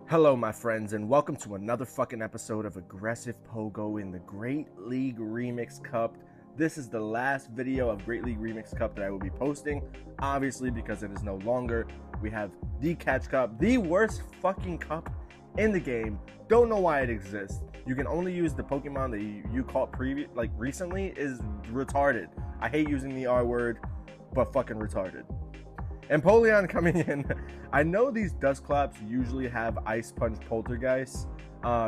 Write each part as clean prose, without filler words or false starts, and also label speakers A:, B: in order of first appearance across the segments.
A: Hello, my friends, and welcome to another fucking episode of Aggressive Pogo in the Great League Remix Cup. This is the last video of Great League Remix Cup that I will be posting, obviously because it is no longer. We have the Catch Cup, the worst fucking cup in the game. Don't know why it exists. You can only use the Pokemon that you caught recently is retarded. I hate using the R word, but fucking retarded. Empoleon coming in. I know these Dusclops usually have Ice Punch Poltergeist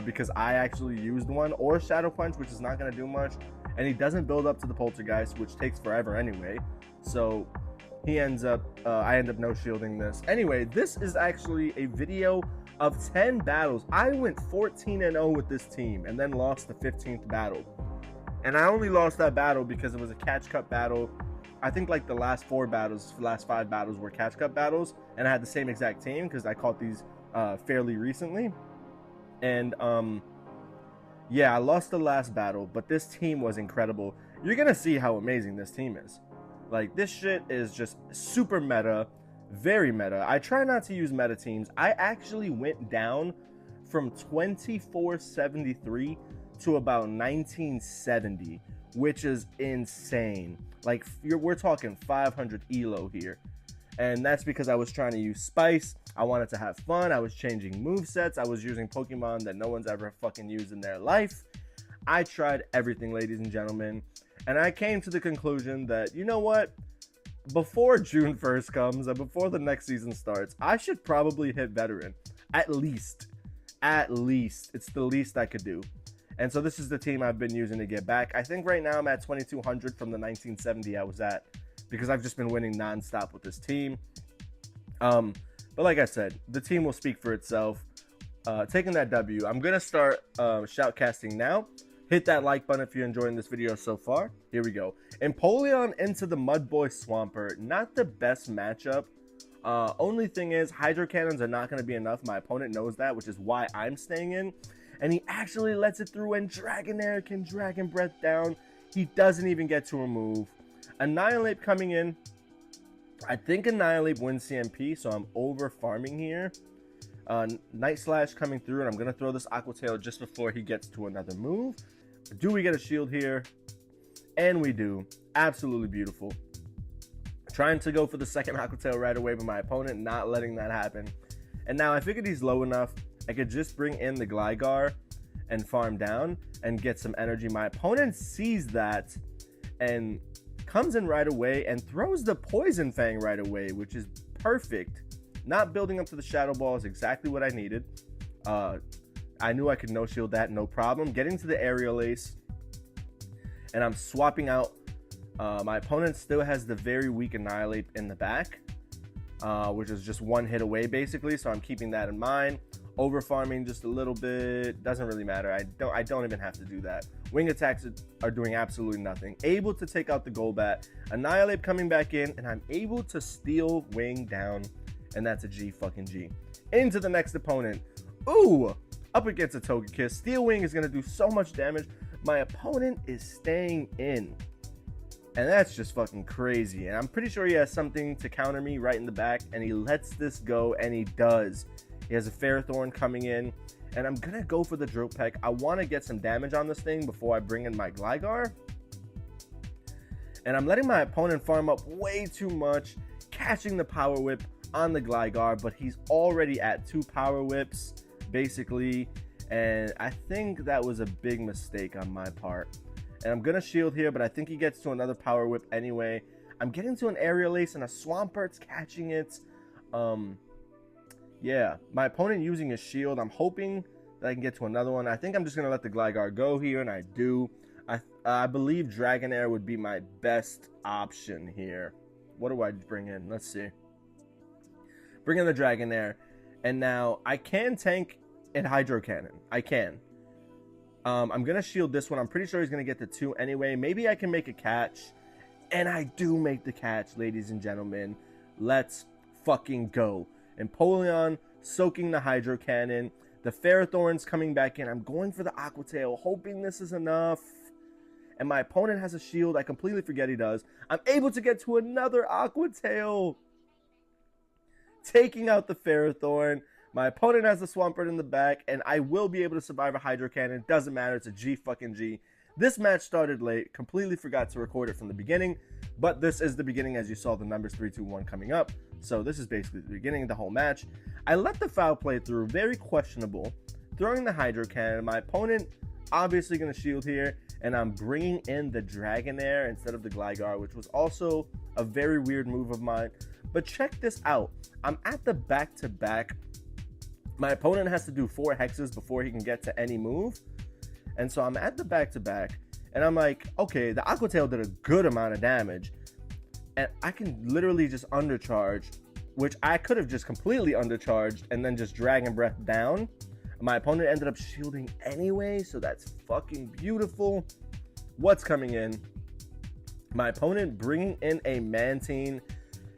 A: because I actually used one, or Shadow Punch, which is not going to do much, and he doesn't build up to the Poltergeist, which takes forever anyway. So I end up no shielding this. Anyway, this is actually a video of 10 battles. I went 14-0 with this team and then lost the 15th battle. And I only lost that battle because it was a Catch Cup battle. I think like the last 5 battles were Catch Cup battles, and I had the same exact team because I caught these fairly recently. And yeah, I lost the last battle, but this team was incredible. You're gonna see how amazing this team is. Like, this shit is just super meta, very meta. I try not to use meta teams. I actually went down from 2473 to about 1970, which is insane. Like, we're talking 500 elo here. And that's because I was trying to use Spice. I wanted to have fun. I was changing movesets. I was using Pokemon that no one's ever fucking used in their life. I tried everything, ladies and gentlemen. And I came to the conclusion that, you know what? Before June 1st comes and before the next season starts, I should probably hit Veteran. At least. It's the least I could do. And so this is the team I've been using to get back. I think right now I'm at 2200 from the 1970 I was at, because I've just been winning nonstop with this team. But like I said, the team will speak for itself. Taking that W, I'm going to start shoutcasting now. Hit that like button if you're enjoying this video so far. Here we go. Empoleon into the Mudboy Swampert. Not the best matchup. Only thing is, Hydro Cannons are not going to be enough. My opponent knows that, which is why I'm staying in. And he actually lets it through, and Dragonair can Dragon Breath down. He doesn't even get to a move. Annihilate coming in. I think Annihilate wins CMP, so I'm over farming here. Night Slash coming through, and I'm going to throw this Aqua Tail just before he gets to another move. Do we get a shield here? And we do. Absolutely beautiful. Trying to go for the second Aqua Tail right away, but my opponent not letting that happen. And now I figured he's low enough. I could just bring in the Gligar and farm down and get some energy. My opponent sees that and comes in right away and throws the Poison Fang right away, which is perfect. Not building up to the Shadow Ball is exactly what I needed. I knew I could no shield that, no problem. Getting to the Aerial Ace, and I'm swapping out. My opponent still has the very weak Annihilate in the back, which is just one hit away basically, so I'm keeping that in mind. Over farming just a little bit, doesn't really matter. I don't even have to do that. Wing attacks are doing absolutely nothing. Able to take out the Golbat, Annihilate coming back in, and I'm able to steal Wing down, and that's a G fucking G. Into the next opponent. Ooh, up against a Togekiss. Steel Wing is gonna do so much damage. My opponent is staying in, and that's just fucking crazy. And I'm pretty sure he has something to counter me right in the back, and he lets this go, and he does. He has a Ferrothorn coming in, and I'm going to go for the Drill Peck. I want to get some damage on this thing before I bring in my Gligar. And I'm letting my opponent farm up way too much, catching the Power Whip on the Gligar, but he's already at 2 Power Whips, basically. And I think that was a big mistake on my part. And I'm going to shield here, but I think he gets to another Power Whip anyway. I'm getting to an Aerial Ace, and a Swampert's catching it. Yeah, my opponent using his shield. I'm hoping that I can get to another one. I think I'm just going to let the Gligar go here, and I do. I believe Dragonair would be my best option here. What do I bring in? Let's see. Bring in the Dragonair. And now I can tank and Hydro Cannon. I can. I'm going to shield this one. I'm pretty sure he's going to get the 2 anyway. Maybe I can make a catch. And I do make the catch, ladies and gentlemen. Let's fucking go. Empoleon soaking the Hydro Cannon. The Ferrothorn's coming back in. I'm going for the Aqua Tail, hoping this is enough. And my opponent has a shield. I completely forget he does. I'm able to get to another Aqua Tail, taking out the Ferrothorn. My opponent has the Swampert in the back, and I will be able to survive a Hydro Cannon. Doesn't matter. It's a G fucking G. This match started late. Completely forgot to record it from the beginning, but this is the beginning as you saw the numbers 3, 2, 1 coming up. So this is basically the beginning of the whole match. I let the foul play through. Very questionable. Throwing the Hydro Cannon. My opponent obviously going to shield here, and I'm bringing in the Dragonair instead of the Gligar, which was also a very weird move of mine. But check this out. I'm at the back-to-back. My opponent has to do 4 hexes before he can get to any move. And so I'm at the back-to-back, and I'm like, okay, the Aqua Tail did a good amount of damage. And I can literally just undercharge, which I could have just completely undercharged and then just Dragon Breath down. My opponent ended up shielding anyway, so that's fucking beautiful. What's coming in? My opponent bringing in a Mantine,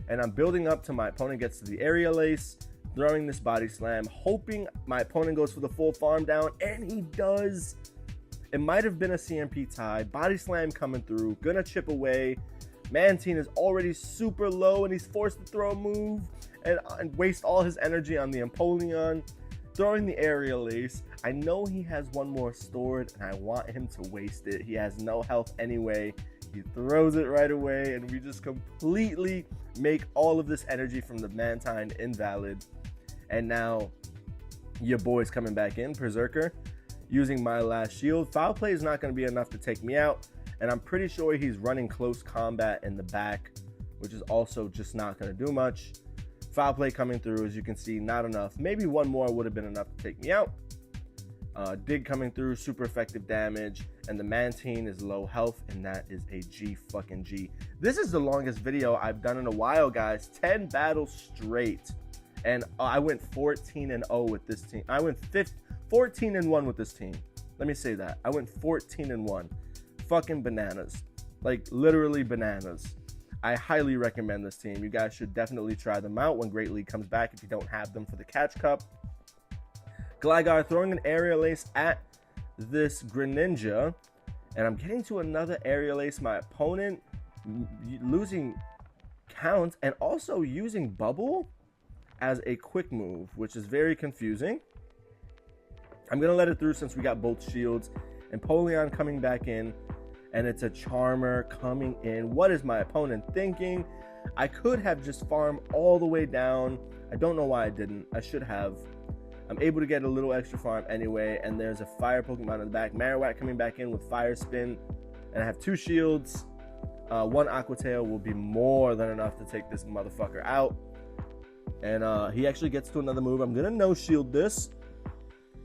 A: and I'm building up till my opponent gets to the Aerial Ace. Throwing this Body Slam, hoping my opponent goes for the full farm down, and he does. It might have been a CMP tie. Body Slam coming through, gonna chip away. Mantine is already super low, and he's forced to throw a move and waste all his energy on the Empoleon. Throwing the Aerial Ace. I know he has one more stored, and I want him to waste it. He has no health anyway. He throws it right away, and we just completely make all of this energy from the Mantine invalid. And now your boy's coming back in, Berserker, using my last shield. Foul play is not going to be enough to take me out, and I'm pretty sure he's running close combat in the back, which is also just not going to do much. Foul play coming through, as you can see, not enough. Maybe one more would have been enough to take me out. Dig coming through, super effective damage, and the Mantine is low health, and that is a G fucking G. This is the longest video I've done in a while, guys. 10 battles straight. And I went 14-0 with this team. I went 14-1 with this team. Let me say that. I went 14-1. Fucking bananas. Like, literally bananas. I highly recommend this team. You guys should definitely try them out when Great League comes back if you don't have them for the Catch Cup. Gligar throwing an Aerial Ace at this Greninja. And I'm getting to another Aerial Ace. My opponent losing count and also using Bubble as a quick move, which is very confusing. I'm going to let it through since we got both shields. Empoleon coming back in, and it's a Charmer coming in. What is my opponent thinking? I could have just farmed all the way down. I don't know why I didn't. I should have. I'm able to get a little extra farm anyway, and there's a Fire Pokemon in the back. Marowak coming back in with Fire Spin, and I have 2 shields. 1 Aqua Tail will be more than enough to take this motherfucker out. And he actually gets to another move. I'm going to no-shield this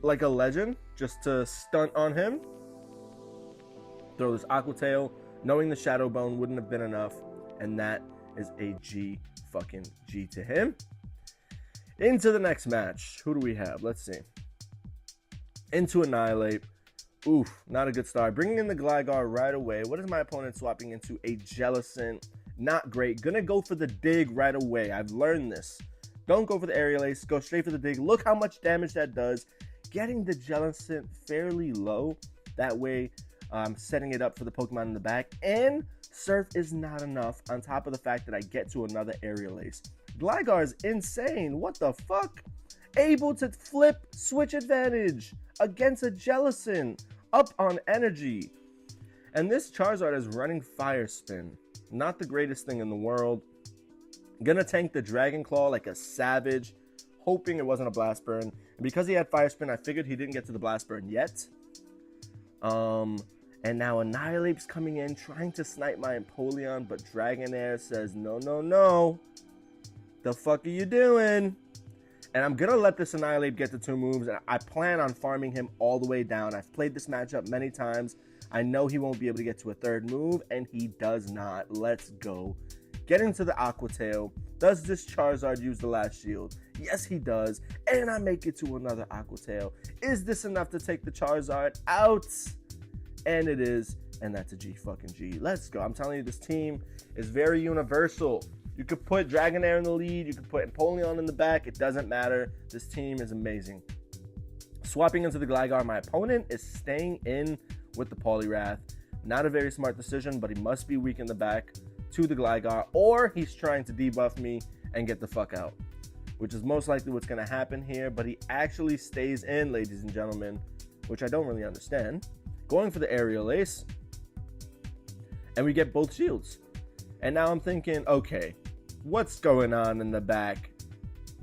A: like a legend just to stunt on him. Throw this Aqua Tail, knowing the Shadow Bone wouldn't have been enough. And that is a G fucking G to him. Into the next match. Who do we have? Let's see. Into Annihilate. Oof, not a good start. Bringing in the Gligar right away. What is my opponent swapping into? A Jellicent. Not great. Gonna go for the Dig right away. I've learned this. Don't go for the Aerial Ace. Go straight for the Dig. Look how much damage that does. Getting the Jellicent fairly low. That way, I'm setting it up for the Pokemon in the back. And Surf is not enough on top of the fact that I get to another Aerial Ace. Gligar is insane. What the fuck? Able to flip switch advantage against a Jellicent. Up on energy. And this Charizard is running Fire Spin. Not the greatest thing in the world. Gonna tank the Dragon Claw like a savage, hoping it wasn't a Blast Burn. And because he had Fire Spin, I figured he didn't get to the Blast Burn yet. And now Annihilate's coming in, trying to snipe my Empoleon, but Dragonair says, no, no, no. The fuck are you doing? And I'm gonna let this Annihilate get the 2 moves, and I plan on farming him all the way down. I've played this matchup many times. I know he won't be able to get to a 3rd move, and he does not. Let's go. Getting to the Aqua Tail. Does this Charizard use the last shield? Yes, he does. And I make it to another Aqua Tail. Is this enough to take the Charizard out? And it is. And that's a G fucking G. Let's go. I'm telling you, this team is very universal. You could put Dragonair in the lead. You could put Empoleon in the back. It doesn't matter. This team is amazing. Swapping into the Gligar. My opponent is staying in with the Poliwrath. Not a very smart decision, but he must be weak in the back to the Gligar, or he's trying to debuff me and get the fuck out. which is most likely what's going to happen here, but he actually stays in, ladies and gentlemen, which I don't really understand. Going for the aerial ace, and we get both shields. And now I'm thinking, okay, what's going on in the back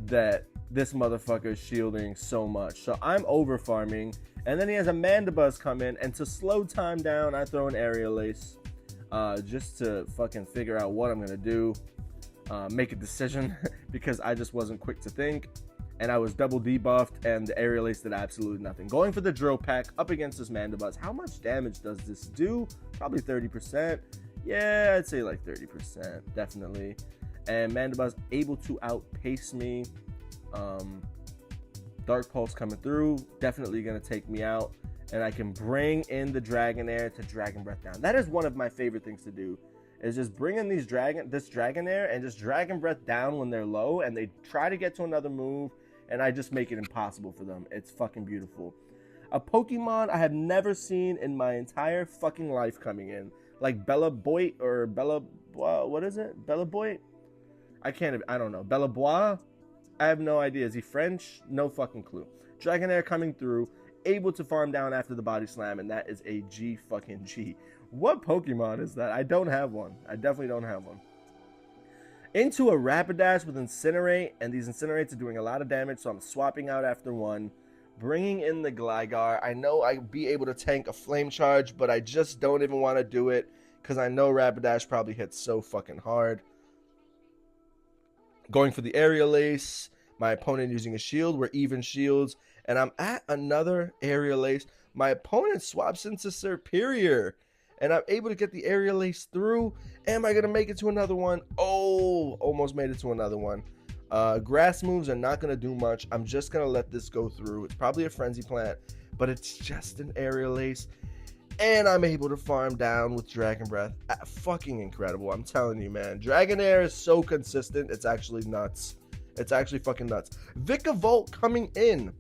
A: that this motherfucker is shielding so much? So I'm over farming, and then he has a Mandibuzz come in, and to slow time down, I throw an aerial ace just to fucking figure out what I'm gonna do, make a decision because I just wasn't quick to think, and I was double debuffed, and the aerial ace did absolutely nothing. Going for the drill pack up against this Mandibuzz. How much damage does this do? Probably 30%. Yeah, I'd say like 30%, definitely. And Mandibuzz able to outpace me. Dark Pulse coming through, definitely gonna take me out, and I can bring in the Dragonair to Dragon Breath down. That is one of my favorite things to do, is just bring in this Dragonair and just Dragon Breath down when they're low and they try to get to another move, and I just make it impossible for them. It's fucking beautiful. A Pokemon I have never seen in my entire fucking life coming in, like Bellaboit or what is it? Bellaboit? I don't know. Bellabois? I have no idea. Is he French? No fucking clue. Dragonair coming through, able to farm down after the body slam, and that is a G fucking G. What Pokemon is that? I don't have one. I definitely don't have one. Into a Rapidash with Incinerate, and these Incinerates are doing a lot of damage, so I'm swapping out after one. Bringing in the Gligar. I know I'd be able to tank a Flame Charge, but I just don't even want to do it because I know Rapidash probably hits so fucking hard. Going for the aerial ace. My opponent using a shield. We're even shields. And I'm at another aerial ace. My opponent swaps into Superior. And I'm able to get the aerial ace through. Am I going to make it to another one? Oh, almost made it to another one. Grass moves are not going to do much. I'm just going to let this go through. It's probably a Frenzy Plant, but it's just an aerial ace. And I'm able to farm down with Dragon Breath. Fucking incredible. I'm telling you, man. Dragonair is so consistent. It's actually nuts. It's actually fucking nuts. Vikavolt coming in.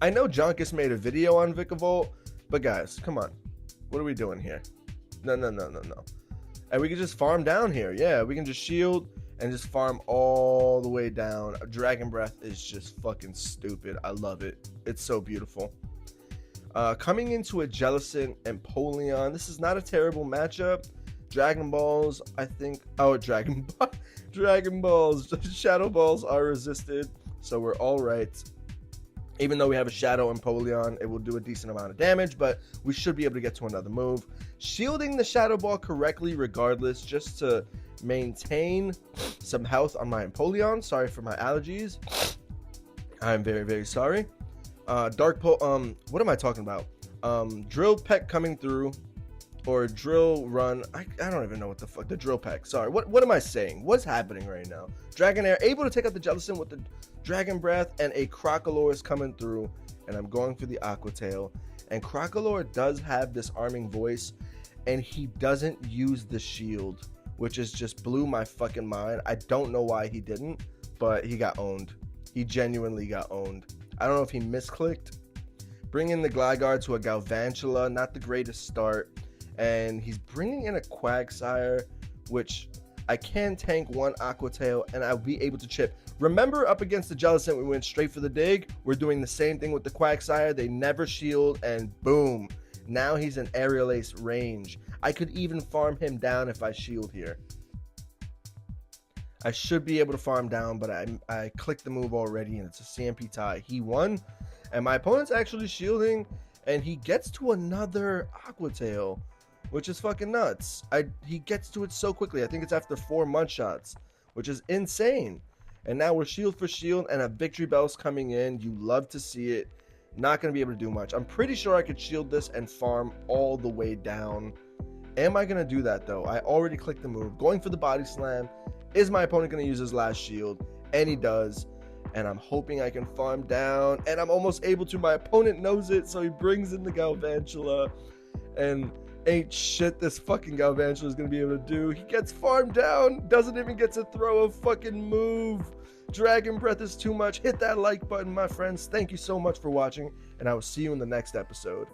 A: I know Jonkus made a video on Vikavolt, but guys, come on. What are we doing here? No. And we can just farm down here. Yeah, we can just shield and just farm all the way down. Dragon Breath is just fucking stupid. I love it. It's so beautiful. Coming into a Jellicent and Polion. This is not a terrible matchup. Dragon Balls, I think. Oh, Dragon Balls. Shadow Balls are resisted, so we're all right. Even though we have a Shadow and Polion, it will do a decent amount of damage, but we should be able to get to another move. Shielding the Shadow Ball correctly regardless, just to maintain some health on my Empoleon. Sorry for my allergies. I'm very, very sorry. What am I talking about? Drill Peck coming through, or Drill Run. I don't even know what the fuck. The Drill Peck. Sorry. What am I saying? What's happening right now? Dragonair able to take out the Jellicent with the Dragon Breath, and a Crocalor is coming through, and I'm going for the Aqua Tail. And Crocalor does have disarming voice, and he doesn't use the shield, which is just blew my fucking mind. I don't know why he didn't, but he got owned. He genuinely got owned. I don't know if he misclicked. Bringing the Gligar to a Galvantula, not the greatest start. And he's bringing in a Quagsire, which I can tank one Aqua Tail, and I'll be able to chip. Remember, up against the Jellicent, we went straight for the dig. We're doing the same thing with the Quagsire. They never shield, and boom. Now he's in Aerial Ace range. I could even farm him down if I shield here. I should be able to farm down, but I clicked the move already, and it's a CMP tie. He won, and my opponent's actually shielding, and he gets to another Aqua Tail, which is fucking nuts. He gets to it so quickly. I think it's after 4 mud shots, which is insane. And now we're shield for shield, and a Victory Bell's coming in. You love to see it. Not going to be able to do much. I'm pretty sure I could shield this and farm all the way down. Am I going to do that, though? I already clicked the move. Going for the Body Slam. Is my opponent going to use his last shield? And he does. And I'm hoping I can farm down. And I'm almost able to. My opponent knows it, so he brings in the Galvantula. And ain't shit this fucking Galvantula is going to be able to do. He gets farmed down. Doesn't even get to throw a fucking move. Dragon Breath is too much. Hit that like button, my friends. Thank you so much for watching, and I will see you in the next episode.